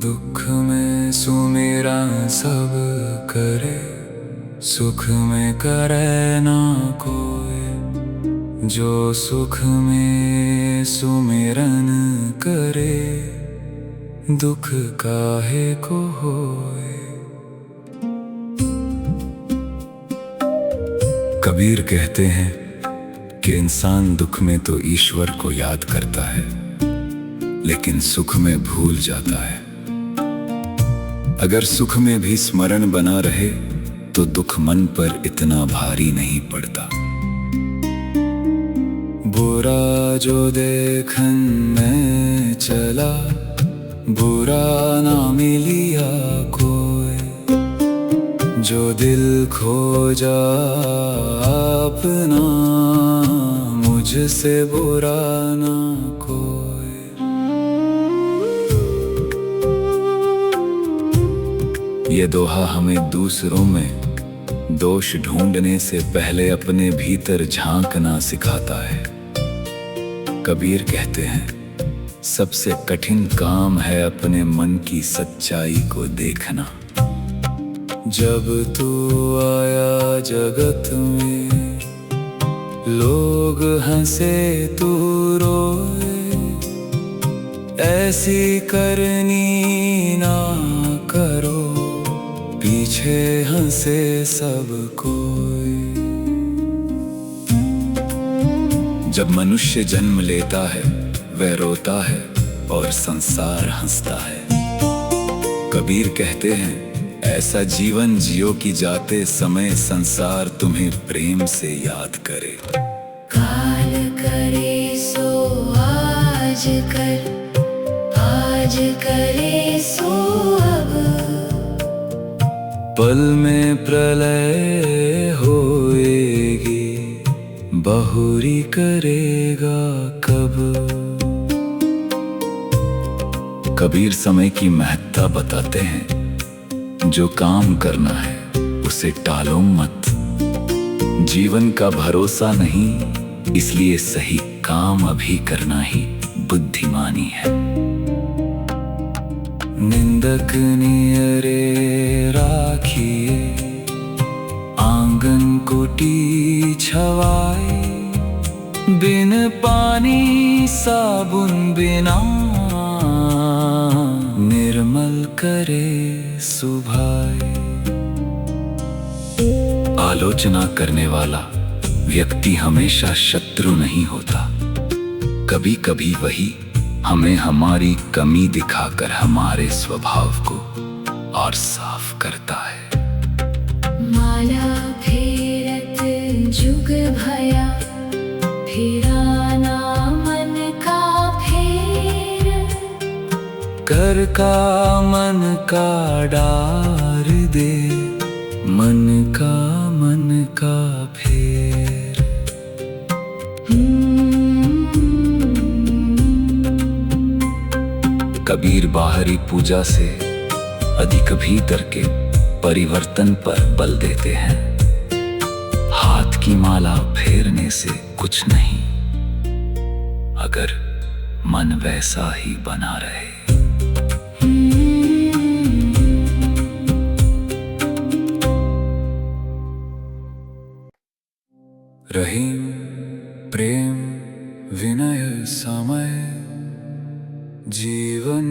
दुख में सुमेरा सब करे, सुख में करे ना कोई। जो सुख में सुमिरन करे, दुख काहे को होए। कबीर कहते हैं कि इंसान दुख में तो ईश्वर को याद करता है, लेकिन सुख में भूल जाता है। अगर सुख में भी स्मरण बना रहे तो दुख मन पर इतना भारी नहीं पड़ता। बुरा जो देखन में चला, बुरा ना मिलिया कोई। जो दिल खोजा अपना, मुझसे बुरा ना कोई। ये दोहा हमें दूसरों में दोष ढूंढने से पहले अपने भीतर झांकना सिखाता है। कबीर कहते हैं, सबसे कठिन काम है अपने मन की सच्चाई को देखना। जब तू आया जगत में, लोग हंसे तू रोए। ऐसी करनी ना करो, पीछे हंसे सब कोई। जब मनुष्य जन्म लेता है, वह रोता है और संसार हंसता है। कबीर कहते हैं, ऐसा जीवन जियो कि जाते समय संसार तुम्हें प्रेम से याद करे। काल करे सो आज कर, आज करे सो अब। पल में प्रलय होएगी, बहुरी करेगा कब। कबीर समय की महत्ता बताते हैं, जो काम करना है उसे टालो मत। जीवन का भरोसा नहीं, इसलिए सही काम अभी करना ही बुद्धिमानी है। निंदक नियरे राखिए, आंगन कुटी छवाए। बिन पानी साबुन बिना, निर्मल करे सुभाए। आलोचना करने वाला व्यक्ति हमेशा शत्रु नहीं होता। कभी कभी वही हमें हमारी कमी दिखाकर हमारे स्वभाव को और साफ करता है। माला फेरत जुग भया, फिराना मन का फेर। कर का मन का डार दे, मन का फेर। कबीर बाहरी पूजा से अधिक भीतर के परिवर्तन पर बल देते हैं। हाथ की माला फेरने से कुछ नहीं, अगर मन वैसा ही बना रहे। रहीम प्रेम विनय समय, जीवन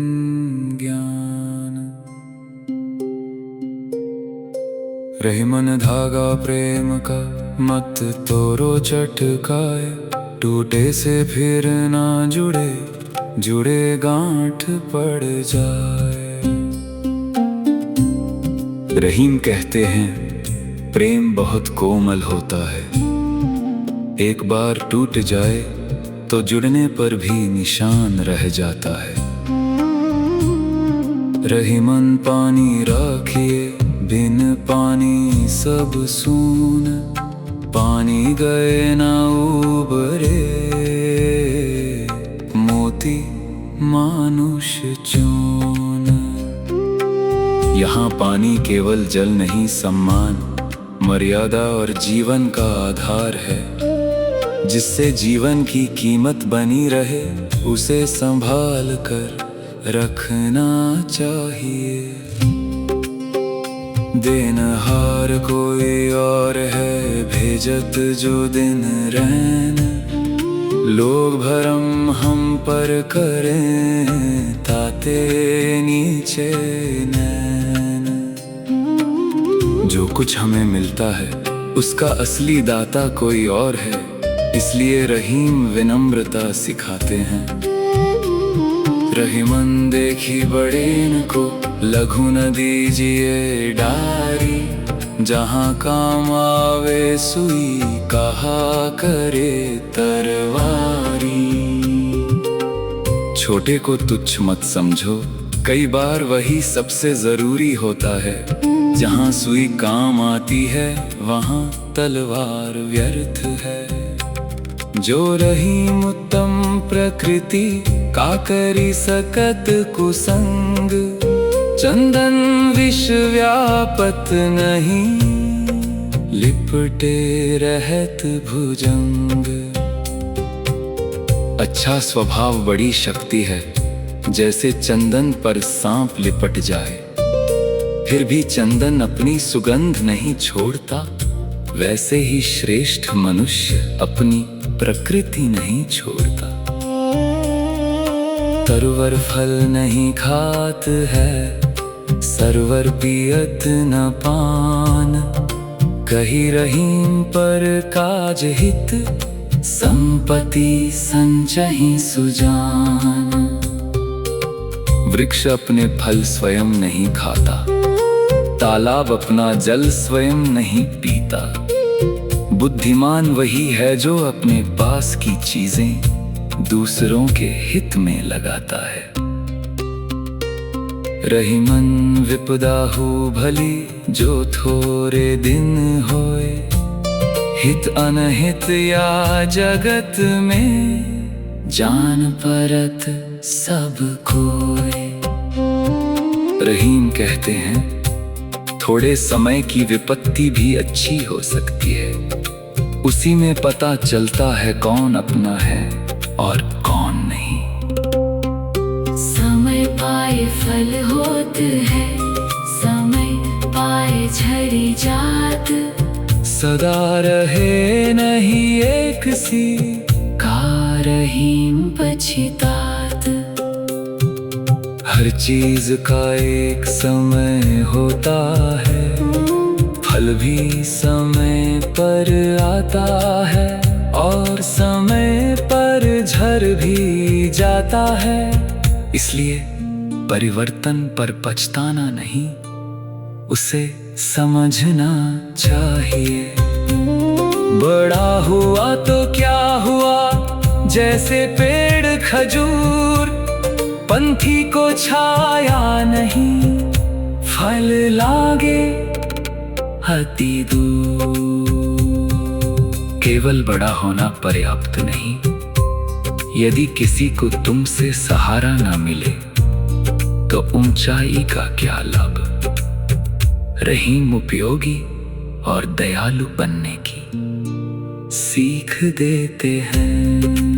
ज्ञान। रही मन धागा प्रेम का, मत तोड़ो चटकाए। टूटे से फिर ना जुड़े, जुड़े गांठ पड़ जाए। रहीम कहते हैं, प्रेम बहुत कोमल होता है। एक बार टूट जाए तो जुड़ने पर भी निशान रह जाता है। रही मन पानी राखिए, बिन पानी सब सून। पानी गए ना उबरे, मोती मानुष चून। यहाँ पानी केवल जल नहीं, सम्मान, मर्यादा और जीवन का आधार है। जिससे जीवन की कीमत बनी रहे, उसे संभाल कर रखना चाहिए। देनहार कोई और है, भेजत जो दिन रैन। लोग भरम हम पर करें, ताते नीचे नैन। जो कुछ हमें मिलता है, उसका असली दाता कोई और है, इसलिए रहीम विनम्रता सिखाते हैं। रहीमन देखी बड़ेन को, लघु न दीजिए डारी। जहाँ काम आवे सुई, कहा करे तरवारी। छोटे को तुच्छ मत समझो, कई बार वही सबसे जरूरी होता है। जहाँ सुई काम आती है, वहाँ तलवार व्यर्थ है। जो रहीम उत्तम प्रकृति का करी सकत कुसंग। चंदन विष व्यापत नहीं, लिपटे रहत भुजंग। अच्छा स्वभाव बड़ी शक्ति है, जैसे चंदन पर सांप लिपट जाए फिर भी चंदन अपनी सुगंध नहीं छोड़ता, वैसे ही श्रेष्ठ मनुष्य अपनी प्रकृति नहीं छोड़ता। तरवर फल नहीं खात है, सरवर पियत न पान। कही रहीम पर काज हित, संपत्ति संचहि सुजान। वृक्ष अपने फल स्वयं नहीं खाता, तालाब अपना जल स्वयं नहीं पीता। बुद्धिमान वही है जो अपने पास की चीजें दूसरों के हित में लगाता है। रहीमन विपदा हो भली, जो थोड़े दिन होए। हित अनहित या जगत में, जान परत सब कोय। रहीम कहते हैं, थोड़े समय की विपत्ति भी अच्छी हो सकती है। उसी में पता चलता है कौन अपना है और कौन नहीं। समय पाए फल होत है, समय पाए झरी जात। सदा रहे नहीं एक सी, का रहीम पछितात। हर चीज का एक समय होता है, फल भी समय पर आता है और समय पर झर भी जाता है। इसलिए परिवर्तन पर पछताना नहीं, उसे समझना चाहिए। बड़ा हुआ तो क्या हुआ, जैसे पेड़ खजूर। पंथी को छाया नहीं, फल लागे अति दूर। केवल बड़ा होना पर्याप्त नहीं, यदि किसी को तुमसे सहारा ना मिले तो ऊंचाई का क्या लाभ। रहीम उपयोगी और दयालु बनने की सीख देते हैं।